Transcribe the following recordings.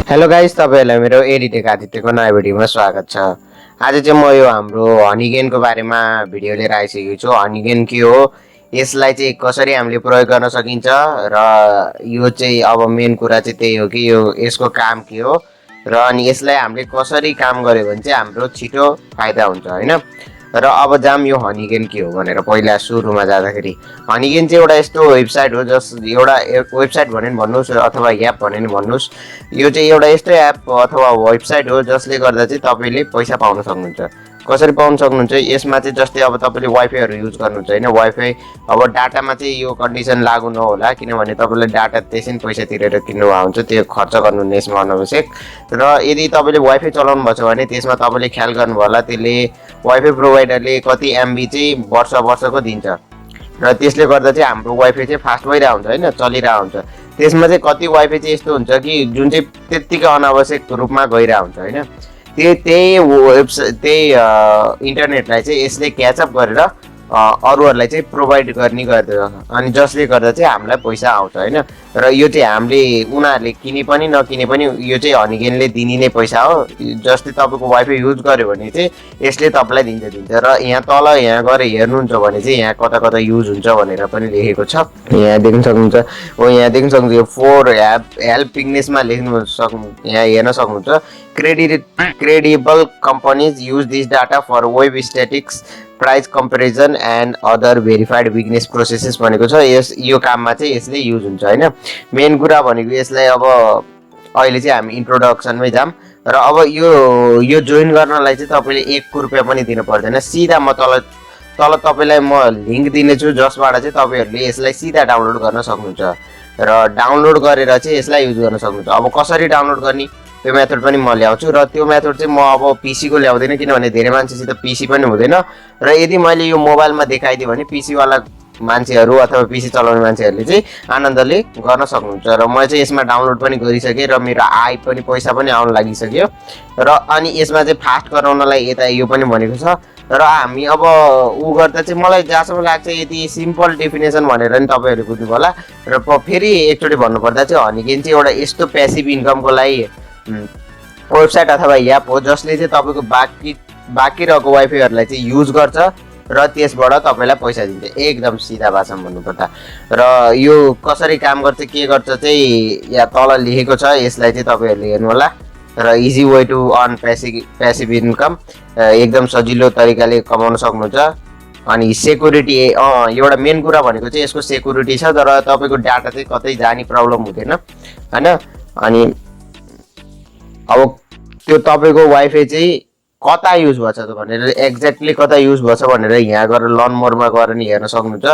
Hello guys, तपाईहरुलाई मेरो edtech आदित्यको नयाँ भिडियोमा स्वागत छ। आज चाहिँ म यो हाम्रो हनीगेनको बारेमा भिडियो लिएर आइसकेको छु। हनीगेन के हो, यसलाई चाहिँ कसरी हामीले प्रयोग गर्न सकिन्छ र यो चाहिँ अब मेन कुरा चाहिँ त्यही हो कि यो यसको काम के हो र अनि यसलाई हामीले कसरी काम गर्यो भने चाहिँ हाम्रो छिटो फाइदा हुन्छ हैन। र अब जाम यो हनीगेन के हो भनेर पहिला सुरुमा जाँदाखेरि हनीगेन चाहिँ एउटा यस्तो वेबसाइट हो जस एउटा वेबसाइट भने नि भन्नुस् अथवा एप भने नि भन्नुस्, यो चाहिँ एउटा यस्तो एप अथवा वेबसाइट हो जसले गर्दा चाहिँ तपाईले पैसा पाउन सक्नुहुन्छ। कसरी पाउन सक्नुहुन्छ, यसमा चाहिँ जस्तै अब तपाईले वाइफाईहरु युज गर्नुहुन्छ हैन, वाइफाई अब डाटामा चाहिँ यो कन्डिसन लागू नहोला किनभने तपाईले डाटा त्यसै पैसा तिरेर किन्नु भएको हुन्छ, त्यो खर्च गर्नु यसमा अनावश्यक। र यदि तपाईले वाइफाई चलाउनु भएको छ भने त्यसमा तपाईले ख्याल गर्नु होला, त्यसले वाइफाई प्रोवाइडरले कति एमबी चाहिँ वर्षको दिन्छ र त्यसले गर्दा चाहिँ हाम्रो वाइफाई चाहिँ फास्ट भइरहेको हुन्छ हैन, चलिरहेको हुन्छ। त्यसमा चाहिँ कति वाइफाई चाहिँ यस्तो हुन्छ कि जुन चाहिँ त्यतिकै अनावश्यक रूपमा गइरहेको हुन्छ हैन, त्यही इन्टरनेटलाई चाहिँ यसले क्याचअप गरेर अरूहरूलाई चाहिँ प्रोभाइड गर्ने गर्छ अनि जसले गर्दा चाहिँ हामीलाई पैसा आउँछ हैन। र यो चाहिँ हामीले उनीहरूले किने पनि नकिने पनि यो चाहिँ हनीगेनले दिने नै पैसा हो। जस्तै तपाईको वाइफाई युज गर्यो भने चाहिँ यसले तपाईलाई दिन्छ र यहाँ तल यहाँ गएर हेर्नुहुन्छ भने चाहिँ यहाँ कता कता युज हुन्छ भनेर पनि लेखेको छ, यहाँ देख्न सक्नुहुन्छ। हो यहाँ देख्न सक्नुहुन्छ, यो फोर हेल्पिङनेसमा लेख्नु यहाँ हेर्न सक्नुहुन्छ। Credible companies use this data for web statistics price comparison and other verified business processes भनेको छ। यो काममा चाहिँ यसले युज हुन्छ हैन। मेन कुरा भनेको यसलाई अब अहिले चाहिँ हामी इन्ट्रोडक्सनमै जाम र अब यो जोइन गर्नलाई चाहिँ तपाईले 1 रुपैयाँ पनि दिनु पर्दैन। सिधा म तल तपाईलाई म लिंक दिनेछु जसबाट चाहिँ तपाईहरुले यसलाई सिधा डाउनलोड गर्न सक्नुहुन्छ र डाउनलोड गरेर चाहिँ यसलाई युज गर्न सक्नुहुन्छ। अब कसरी डाउनलोड गर्ने त्यो मेथड पनि म ल्याउँछु र त्यो मेथड चाहिँ म अब पीसी को ल्याउँदैन किनभने धेरै मान्छेसित पीसी पनि हुँदैन र यदि मैले यो मोबाइलमा देखाइदिए भने पीसी वाला मान्छेहरु अथवा पीसी चलाउने मान्छेहरुले चाहिँ आनन्दले गर्न सक्नुहुन्छ। र म चाहिँ यसमा डाउनलोड पनि गरिसके र मेरो पनि पैसा पनि आउन लागिसक्यो र अनि यसमा चाहिँ फास्ट गराउनलाई यता यो पनि भनेको छ। र हामी अब गर्दा चाहिँ मलाई जहाँसम्म लाग्छ यति सिम्पल डेफिनेसन भनेर नि तपाईहरु बुझ्नु होला। र फेरि एकचोटी भन्नुपर्दा चाहिँ हनीगेन चाहिँ एउटा यस्तो प्यासिभ इन्कमको लागि वेबसाइट अथवा एप हो जसले चाहिँ तपाईको बाँकी रहेको वाइफाईहरुलाई चाहिँ युज गर्छ र त्यसबाट तपाईलाई पैसा दिन्छ, एकदम सिधा भाषामा भन्नुपर्दा। र यो कसरी काम गर्छ के गर्छ चाहिँ यहाँ तल लेखेको छ, यसलाई चाहिँ तपाईहरुले हेर्नु होला। र easy way to earn passive income, एकदम सजिलो तरिकाले कमाउन सक्नुहुन्छ। अनि सेक्युरिटी एउटा मेन कुरा भनेको चाहिँ यसको सेक्युरिटी छ, तर तपाईको डाटा चाहिँ कतै जाने प्रब्लम हुँदैन हैन। अनि अब त्यो तपाईको वाइफाई चाहिँ कता युज भछ त भनेर एक्ज्याक्टली कता युज भछ भनेर यहाँ गएर लर्न मोरमा गएर नि हेर्न सक्नुहुन्छ।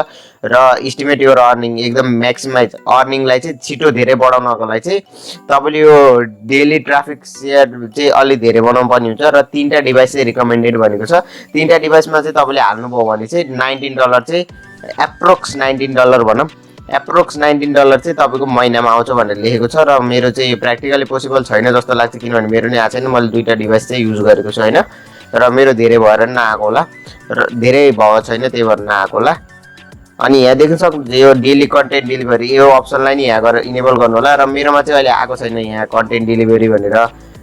र एस्टिमेट योर अर्निङ, एकदम म्याक्सिमाइज अर्निङलाई चाहिँ छिटो धेरै बढाउनको लागि चाहिँ तपाईले यो डेली ट्राफिक शेयर चाहिँ अलि धेरै बनाउनु पर्ने हुन्छ र 3टा डिभाइस चाहिँ रिकमेन्डेड भनेको छ। 3टा डिभाइसमा चाहिँ तपाईले हाल्नुभयो भने चाहिँ $19 चाहिँ एप्रोक्स $19 भनौं, एप्रोक्स $19 चाहिँ तपाईको महिनामा आउँछ भनेर लेखेको छ। र मेरो चाहिँ प्र्याक्टिकली पोसिबल छैन जस्तो लाग्छ किनभने मेरो नि आएको छैन, मैले 2टा डिभाइस चाहिँ युज गरेको छु हैन। र मेरो धेरै भएर नआएको होला र धेरै भएको छैन त्यही भएर नआएको होला। अनि यहाँ देख्न सक्नुहुन्छ यो डेली कन्टेन्ट डेलिभरी, यो अप्सनलाई नि यहाँ गएर इनेबल गर्नु होला। र मेरोमा चाहिँ अहिले आएको छैन यहाँ कन्टेन्ट डेलिभरी भनेर,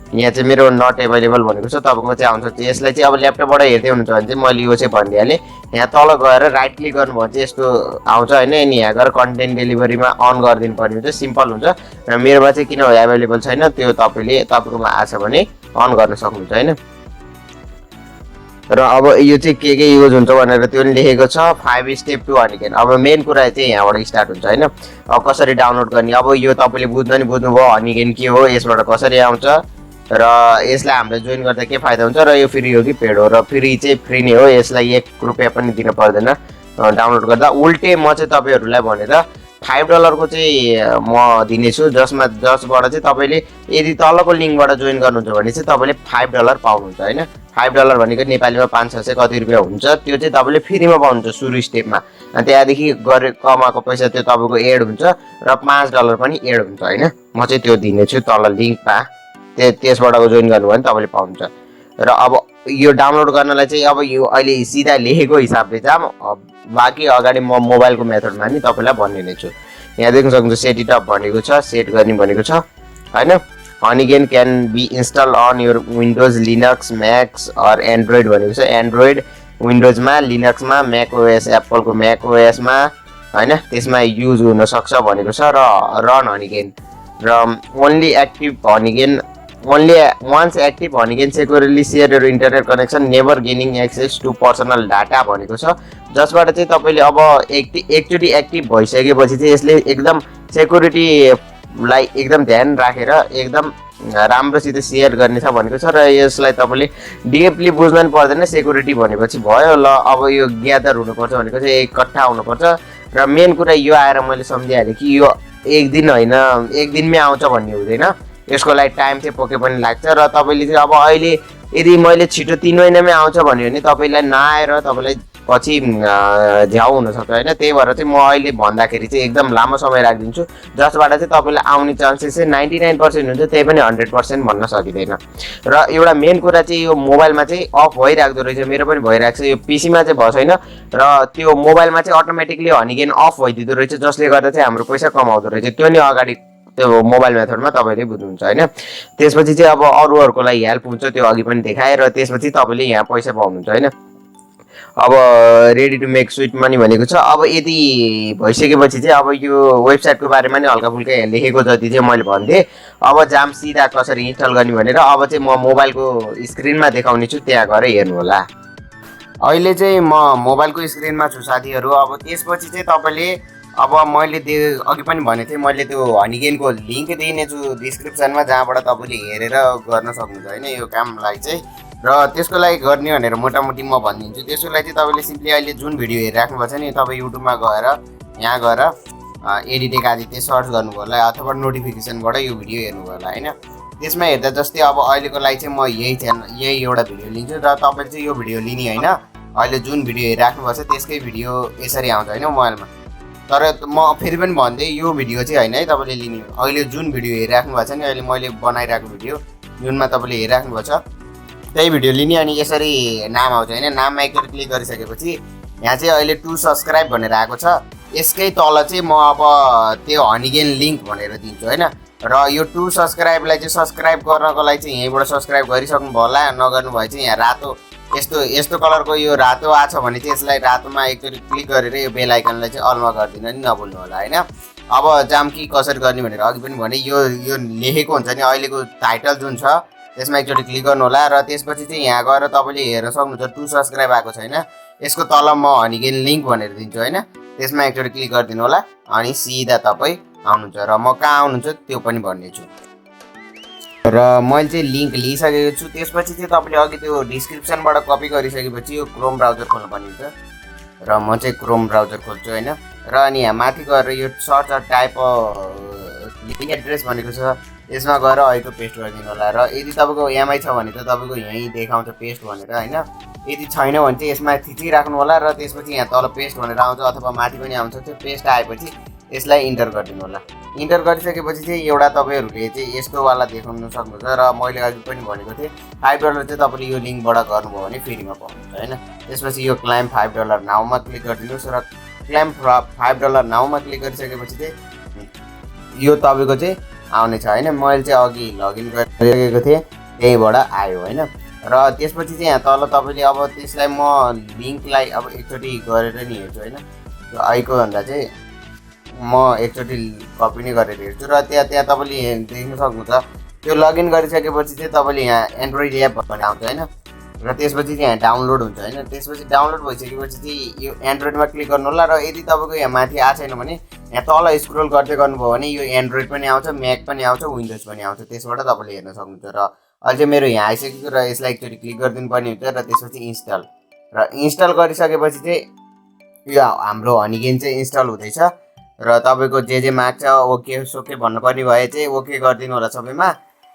यहाँ चाहिँ मेरो नट एभाइलेबल भनेको छ, तपाईको चाहिँ आउँछ। यसलाई चाहिँ अब ल्यापटपबाट हेर्दै हुनुहुन्छ भने चाहिँ मैले यो चाहिँ भनिदिहालेँ। यहाँ तल गएर राइट क्लिक गर्नुभयो भने चाहिँ यस्तो आउँछ हैन, अनि यहाँ गएर कन्टेन्ट डेलिभरीमा अन गरिदिनु पर्ने हुन्छ, सिम्पल हुन्छ। र मेरोमा चाहिँ किन एभाइलेबल छैन त्यो तपाईकोमा आछ भने अन गर्न सक्नुहुन्छ हैन। र अब यो चाहिँ के युज हुन्छ भनेर त्यो पनि लेखेको छ, 5 स्टेप टु हनीगेन। अब मेन कुरा चाहिँ यहाँबाट स्टार्ट हुन्छ हैन। अब कसरी डाउनलोड गर्ने, अब यो तपाईले बुझ्नुभयो हनीगेन के हो, यसबाट कसरी आउँछ र यसलाई हामीले जोइन गर्दा के फाइदा हुन्छ र यो फ्री हो कि पेड हो। र फ्री चाहिँ फ्री नै हो, यसलाई 1 रुपैयाँ पनि दिन पर्दैन डाउनलोड गर्दा। उल्टे म चाहिँ तपाईहरुलाई भनेर $5 को चाहिँ म दिनेछु जसबाट चाहिँ तपाईले यदि तलको लिंकबाट जोइन गर्नुहुन्छ भने चाहिँ तपाईले $5 पाउनुहुन्छ हैन। $5 भनेको नेपालीमा 500 कति रुपैयाँ हुन्छ, त्यो चाहिँ तपाईले फ्रीमा पाउनुहुन्छ सुरु स्टेपमा। त्यहाँदेखि कमाएको पैसा त्यो तपाईको एड हुन्छ र $5 पनि एड हुन्छ हैन। म चाहिँ त्यो दिनेछु तल लिंकमा, त्यसबाट जोइन गर्नुभयो भने तपाईले पाउनुहुन्छ। र अब यो डाउनलोड गर्नलाई चाहिँ अब यो अहिले सिधा लेखेको हिसाबले जाम, बाँकी अगाडि म मोबाइलको मेथडमा नि तपाईलाई भनिदिने छु। यहाँ देख्न सक्नुहुन्छ सेट इट अप भनेको छ, सेट गर्ने भनेको छ हैन। Honeygain can be installed on your Windows, Linux, Macs or Android भनेको छ। Android, Windows मा, Linux मा, Mac OS, Apple को Mac OS मा हैन त्यसमा युज हुन सक्छ भनेको छ र रन Honeygain र only once active Honeygain securely share your internet connection, never gaining access to personal data भनेको छ। जसबाट चाहिँ तपाईले अब एकचोटी एक्टिभ भइसकेपछि चाहिँ यसले एकदम सेक्युरिटी लाई एकदम ध्यान राखेर एकदम राम्रोसित शेयर गर्ने छ भनेको छ र यसलाई तपाईले डिपली बुझ्न नि पर्दैन। सेक्युरिटी भनेपछि भयो ल अब यो ग्यादर हुनुपर्छ भनेको चाहिँ इकट्ठा हुनुपर्छ र मेन कुरा यो आएर मैले सम्झिहालेँ कि यो एक दिन हैन एक दिनमै आउँछ भन्ने हुँदैन। यसको लागि टाइम चाहिँ पक्कै पनि लाग्छ र तपाईले चाहिँ अब अहिले यदि मैले छिटो 3 महिनामै आउँछ भन्यो भने तपाईलाई नआएर तपाईलाई पछि झ्याउ हुन सक्छ हैन। त्यही भएर चाहिँ म अहिले भन्दाखेरि चाहिँ एकदम लामो समय राख्दिन्छु जसबाट चाहिँ तपाईलाई आउने चान्सेस चाहिँ 99% हुन्छ, त्यही पनि 100% भन्न सकिदैन। र एउटा मेन कुरा चाहिँ यो मोबाइलमा चाहिँ अफ भइराख्दो रहेछ, मेरो पनि भइराख्छ, यो पीसीमा चाहिँ भएन र त्यो मोबाइलमा चाहिँ अटोमेटिकली Honeygain अफ भइदिँदो रहेछ जसले गर्दा चाहिँ हाम्रो पैसा कमाउँदो रहेछ। त्यो नि अगाडि त्यो मोबाइल मेथडमा तपाईले बुझ्नुहुन्छ हैन। त्यसपछि चाहिँ अब अरूहरुको लागि हेल्प हुन्छ, त्यो अघि पनि देखाए र त्यसपछि तपाईले यहाँ पैसा पाउनुहुन्छ हैन। अब ready to make sweet money भनेको छ। अब यदि भइसकेपछि चाहिँ अब यो वेबसाइटको बारेमा नि हल्का फुल्का लेखेको जति चाहिँ मैले भन्थे। अब जाम सिधा कसरी इन्स्टल गर्ने भनेर अब चाहिँ म मोबाइलको स्क्रिनमा देखाउने छु, त्यहाँ गएर हेर्नु होला। अहिले चाहिँ म मोबाइलको स्क्रिनमा छु साथीहरु। अब त्यसपछि चाहिँ तपाईले अब मैले अघि पनि भनेथे मैले त्यो Honeygain को लिंक दिनेछु डिस्क्रिप्सनमा जहाँबाट तपाईले हेरेर गर्न सक्नुहुन्छ हैन यो कामलाई चाहिँ। र त्यसको लागि गर्ने भनेर मोटामोटी म भनिदिन्छु। त्यसको लागि चाहिँ तपाईले सिम्पली अहिले जुन भिडियो हेरिराख्नु भएको छ नि तपाई युट्युबमा गएर यहाँ गएर ADITYA आदित्य सर्च गर्नुभयो होला अथवा नोटिफिकेसनबाट यो भिडियो हेर्नुभयो होला हैन। त्यसमा हेर्दा जस्तै अब अहिलेको लागि चाहिँ म यही एउटा भिडियो लिन्छु र तपाईले चाहिँ यो भिडियो लिने हैन। अहिले जुन भिडियो हेरिराख्नु भएको छ त्यसकै भिडियो यसरी आउँछ हैन मोबाइलमा। तर म फेरि पनि भन्दै यो भिडियो चाहिँ हैन है तपाईले लिने। अहिले जुन भिडियो हेरिराख्नु भएको छ नि अहिले मैले बनाइराखेको भिडियो जुनमा तपाईले हेरिराख्नु भएको छ त्यही भिडियो लिने अनि यसरी नाम आउँछ हैन। नाममा एकचोटि क्लिक गरिसकेपछि यहाँ चाहिँ अहिले टु सब्स्क्राइब भनेर आएको छ। यसकै तल चाहिँ म अब त्यो Honeygain लिंक भनेर दिन्छु हैन। र यो टु सब्स्क्राइबलाई चाहिँ सब्स्क्राइब गर्नको लागि चाहिँ यहीँबाट सब्स्क्राइब गरिसक्नु भयो होला। नगर्नु भए चाहिँ यहाँ रातो यस्तो कलरको यो रातो आछ भने चाहिँ यसलाई रातोमा एकचोटि क्लिक गरेर यो बेल आइकनलाई चाहिँ अलमा गरिदिन नि नभुल्नु होला हैन। अब जाम कि कसरी गर्ने भनेर अघि पनि भने यो लेखेको हुन्छ नि अहिलेको टाइटल जुन छ त्यसमा एकचोटि क्लिक गर्नु होला र त्यसपछि चाहिँ यहाँ गएर तपाईले हेर्न सक्नुहुन्छ टु सब्स्क्राइब आएको छैन। यसको तल म Honeygain लिंक भनेर दिन्छु हैन। त्यसमा एकचोटि क्लिक गरिदिनु होला अनि सिधा तपाई आउनुहुन्छ र म कहाँ आउनुहुन्छ त्यो पनि भन्नेछु। र मैले चाहिँ लिंक लिइसकेको छु। त्यसपछि चाहिँ तपाईले अघि त्यो डिस्क्रिप्सनबाट कपी गरिसकेपछि यो क्रोम ब्राउजर खोल्नु पर्ने हुन्छ र म चाहिँ क्रोम ब्राउजर खोल्छु हैन। र अनि यहाँ माथि गएर यो सर्च टाइप लिंक एड्रेस भनेको छ यसमा गएर अहिलेको पेस्ट गरिदिनु होला। र यदि तपाईको एमआई छ भने त तपाईको यही देखाउँछ पेस्ट भनेर हैन। यदि छैन भने चाहिँ यसमा थिचिराख्नु होला र त्यसपछि यहाँ तल पेस्ट भनेर आउँछ अथवा माथि पनि आउँछ। त्यो पेस्ट आएपछि यसलाई इन्टर गरिदिनु होला। इन्टर गरिसकेपछि चाहिँ एउटा तपाईहरुले चाहिँ यस्तो वाला देखाउन सक्नुहुन्छ र मैले अघि पनि भनेको थिएँ $5 चाहिँ तपाईले यो लिंकबाट गर्नुभयो भने फ्रीमा पाउनुहुन्छ हैन। त्यसपछि यो क्लाइम $5 नाउमा क्लिक गरिदिनुस् र क्लाइम $5 नाउमा क्लिक गरिसकेपछि चाहिँ यो तपाईको चाहिँ आउने छ हैन। मैले चाहिँ अघि लगइन गरिसकेको थिएँ त्यहीबाट आयो हैन। र त्यसपछि चाहिँ यहाँ तल तपाईले अब त्यसलाई म लिंकलाई अब एकचोटि गरेर नि हेर्छु हैन। त्यो आइको भन्दा चाहिँ म एकचोटि कपी नै गरेर हेर्छु र त्यहाँ तपाईले देख्न सक्नुहुन्छ त्यो लगइन गरिसकेपछि चाहिँ तपाईले यहाँ एन्ड्रोइड एप भन्ने आउँछ हैन। र त्यसपछि चाहिँ यहाँ डाउनलोड हुन्छ हैन। त्यसपछि डाउनलोड भइसकेपछि चाहिँ यो एन्ड्रोइडमा क्लिक गर्नु होला र यदि तपाईको यहाँ माथि आएको छैन भने यहाँ तल स्क्रोल गर्दै गर्नुभयो भने यो एन्ड्रोइड पनि आउँछ, म्याक पनि आउँछ, विन्डोज पनि आउँछ। त्यसबाट तपाईले हेर्न सक्नुहुन्छ। र अहिले चाहिँ मेरो यहाँ आइसकेको र यसलाई एकचोटि क्लिक गरिदिनु पर्ने हुन्छ र त्यसपछि इन्स्टल र इन्स्टल गरिसकेपछि चाहिँ यो हाम्रो Honeygain चाहिँ इन्स्टल हुँदैछ र तपाईको जे माग्छ ओके सोके भन्नुपर्ने भए चाहिँ ओके गरिदिनु होला सबैमा।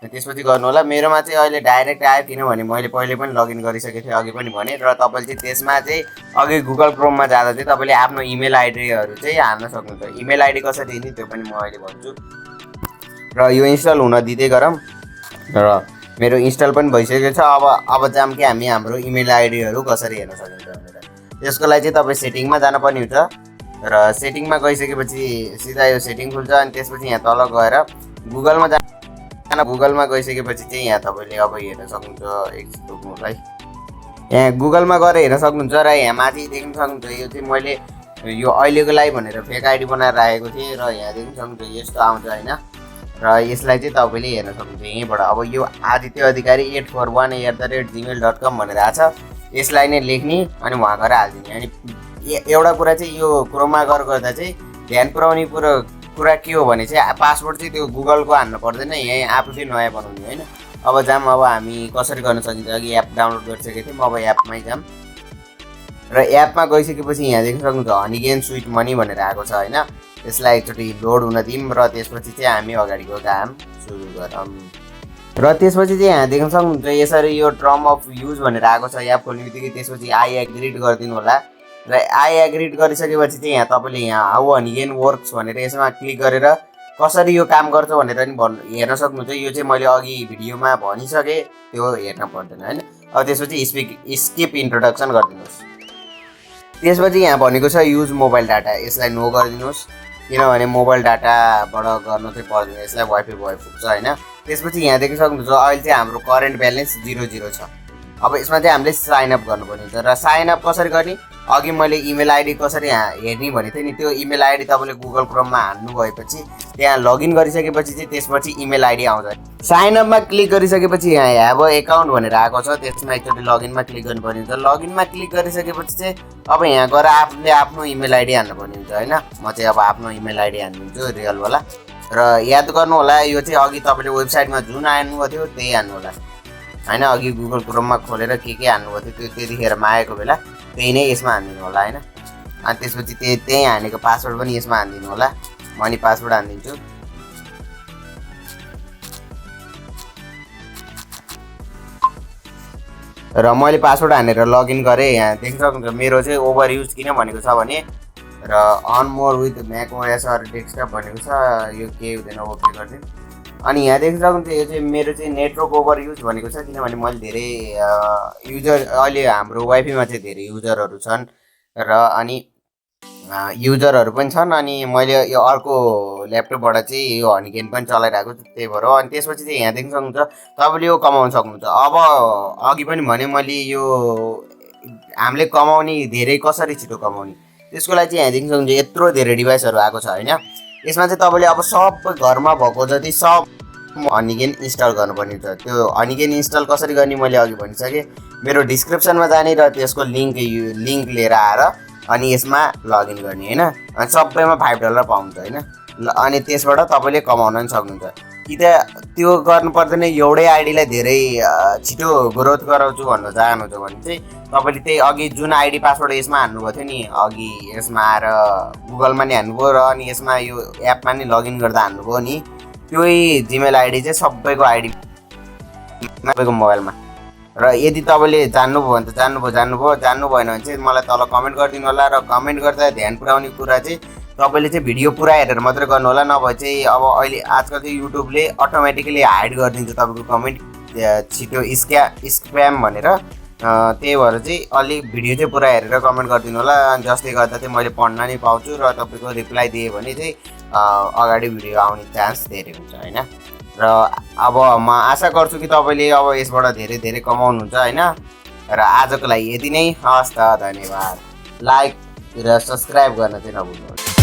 त्यसपछि गर्नु होला। मेरोमा चाहिँ अहिले डाइरेक्ट आयो किनभने मैले पहिले पनि लगइन गरिसकेको थिएँ अघि पनि भने। र तपाईले चाहिँ त्यसमा चाहिँ अघि गुगल क्रोममा जाँदा चाहिँ तपाईले आफ्नो इमेल आइडीहरु चाहिँ हाल्न सक्नुहुन्छ। इमेल आइडी कसरी दिने त्यो पनि म अहिले भन्छु। र यो इन्स्टल हुन दिँदै गरौँ र मेरो इन्स्टल पनि भइसकेको छ। अब जाम कि हामी हाम्रो इमेल आइडीहरु कसरी हेर्न सकिन्छ भनेर। त्यसको लागि चाहिँ तपाई सेटिङमा जान पर्ने हुन्छ र सेटिङमा गइसकेपछि सिधा यो सेटिङ खुल्छ अनि त्यसपछि यहाँ तल गएर गुगलमा गुगलमा गइसकेपछि चाहिँ यहाँ तपाईँले अब हेर्न सक्नुहुन्छ एकछिन रोक्नुहोला है। यहाँ गुगलमा गएर हेर्न सक्नुहुन्छ र यहाँ माथि देख्न सक्नुहुन्छ यो चाहिँ मैले यो अहिलेको लागि भनेर फेक आइडी बनाएर राखेको थिएँ र यहाँ देख्न सक्नुहुन्छ यस्तो आउँछ होइन। र यसलाई चाहिँ तपाईँले हेर्न सक्नुहुन्छ यहीँबाट। अब यो आदित्य अधिकारी 841@gmail.com भनेर आएको छ, यसलाई नै लेख्ने अनि वहाँ गएर हालिदिने। अनि एउटा कुरा चाहिँ यो क्रोममा गर्दा चाहिँ ध्यान पुऱ्याउने कुरा के हो भने चाहिँ पासवर्ड चाहिँ त्यो गुगलको हाल्नु पर्दैन, यहीँ आफूले नयाँ बनाउने होइन। अब जाम अब हामी कसरी गर्न सकिन्छ, अघि एप डाउनलोड गरिसकेको थियौँ, अब एपमै जाम र एपमा गइसकेपछि यहाँ देख्न सक्नुहुन्छ हनीगेन स्विट मनी भनेर आएको छ होइन। यसलाई एकचोटि लोड हुन दिउँ र त्यसपछि चाहिँ हामी अगाडिको काम सुरु गरौँ। र त्यसपछि चाहिँ यहाँ देख्न सक्नुहुन्छ यसरी यो टर्म अफ युज भनेर आएको छ एप खोल्ने बित्तिकै, त्यसपछि आई एग्रिड गरिदिनु होला। र आई एग्रिड गरिसकेपछि चाहिँ यहाँ तपाईँले यहाँ हाउ हनीगेन वर्क्स भनेर यसमा क्लिक गरेर कसरी यो काम गर्छ भनेर नि हेर्न सक्नुहुन्छ। यो चाहिँ मैले अघि भिडियोमा भनिसकेँ, त्यो हेर्न पर्दैन होइन। अब त्यसपछि स्किप इन्ट्रोडक्सन गरिदिनुहोस्। त्यसपछि यहाँ भनेको छ युज मोबाइल डाटा, यसलाई नो गरिदिनुहोस् किनभने मोबाइल डाटाबाट गर्नु चाहिँ पर्दैन, यसलाई वाइफाई भए पुग्छ होइन। त्यसपछि यहाँ देख्न सक्नुहुन्छ अहिले चाहिँ हाम्रो करेन्ट ब्यालेन्स 0 छ। अब यसमा चाहिँ हामीले साइन अप गर्नुपर्ने हुन्छ र साइन अप कसरी गर्ने, अघि मैले इमेल आइडी कसरी हेर्ने भनेको थिएँ नि, त्यो इमेल आइडी तपाईँले गुगल क्रोममा हाल्नु भएपछि त्यहाँ लगइन गरिसकेपछि चाहिँ त्यसपछि इमेल आइडी आउँछ। साइन अपमा क्लिक गरिसकेपछि यहाँ हेभ एकाउन्ट भनेर आएको छ, त्यसमा एकचोटि लगइनमा क्लिक गर्नुपर्ने हुन्छ। लगइनमा क्लिक गरिसकेपछि चाहिँ अब यहाँ गएर आफूले आफ्नो इमेल आइडी हाल्नुपर्ने हुन्छ होइन। म चाहिँ अब आफ्नो इमेल आइडी हाल्नुहुन्छ रियलवाला। र याद गर्नु होला यो चाहिँ अघि तपाईँले वेबसाइटमा जुन हाल्नुभएको थियो त्यही हाल्नु होला होइन। अघि गुगल क्रोममा खोलेर के हाल्नुभएको थियो त्यो त्यतिखेर मागेको बेला त्यही नै यसमा हालिदिनु होला होइन। अनि त्यसपछि त्यही हानेको पासवर्ड पनि यसमा हालिदिनु होला। म नि पासवर्ड हालिदिन्छु। र मैले पासवर्ड हानेर लगइन गरेँ। यहाँ देख्न सक्नुहुन्छ मेरो चाहिँ ओभर युज किन भनेको छ भने र and more with Mac OS or desktop भनेको छ, यो केही हुँदैन ओके गरिदिनु। अनि यहाँ देख्न सक्नुहुन्छ यो चाहिँ मेरो चाहिँ नेटवर्क ओभर युज भनेको छ किनभने मैले धेरै युजर अहिले हाम्रो वाइफाईमा चाहिँ धेरै युजरहरू छन् र अनि युजरहरू पनि छन्। अनि मैले यो अर्को ल्यापटपबाट चाहिँ यो हनीगेन पनि चलाइरहेको छु, त्यही भएर। अनि त्यसपछि चाहिँ यहाँ देख्न सक्नुहुन्छ तपाईँले यो कमाउन सक्नुहुन्छ। अब अघि पनि भने मैले यो हामीले कमाउने धेरै कसरी छिटो कमाउने त्यसको लागि चाहिँ यहाँ देख्न सक्नुहुन्छ यत्रो धेरै डिभाइसहरू आएको छ होइन। यसमा चाहिँ तपाईँले अब सबै घरमा भएको जति सब हनीगेन इन्स्टल गर्नुपर्ने हुन्छ। त्यो हनीगेन इन्स्टल कसरी गर्ने मैले अघि भनिसकेँ, मेरो डिस्क्रिप्सनमा जाने र त्यसको लिङ्क लिएर आएर अनि यसमा लगइन गर्ने होइन। अनि सबैमा $5 पाउँछ होइन। अनि त्यसबाट तपाईँले कमाउन पनि सक्नुहुन्छ। कि त त्यो गर्नु पर्दैन एउटै आइडीलाई धेरै छिटो ग्रोथ गराउँछु भन्न चाहनुहुन्छ भने चाहिँ तपाईँले त्यही अघि जुन आइडी पासवर्ड यसमा हाल्नुभएको थियो नि, अघि यसमा आएर गुगलमा नि हाल्नुभयो र अनि यसमा यो एपमा नि लगइन गर्दा हाल्नुभयो नि, त्यही जिमेल आइडी चाहिँ सबैको आइडी सबैको मोबाइलमा। र यदि तपाईँले जान्नुभयो भने त जान्नु भएन भने चाहिँ मलाई तल कमेन्ट गरिदिनु होला। र कमेन्ट गर्दा ध्यान पुऱ्याउने कुरा चाहिँ तपाईँले चाहिँ भिडियो पुरा हेरेर मात्रै गर्नु होला, नभए चाहिँ अब अहिले आजकल चाहिँ युट्युबले अटोमेटिकली हाइड गरिदिन्छ तपाईँको कमेन्ट छिटो स्प्याम भनेर। त्यही भएर चाहिँ अलिक भिडियो चाहिँ पुरा हेरेर कमेन्ट गरिदिनु होला, जसले गर्दा चाहिँ मैले पढ्न नै पाउँछु र तपाईँको रिप्लाई दिएँ भने चाहिँ अगाडि भिडियो आउने चान्स धेरै हुन्छ होइन। र अब म आशा गर्छु कि तपाईँले अब यसबाट धेरै कमाउनुहुन्छ होइन। र आजको लागि यति नै, हस् त, धन्यवाद। लाइक र सब्सक्राइब गर्न चाहिँ नभुल्नुहोस्।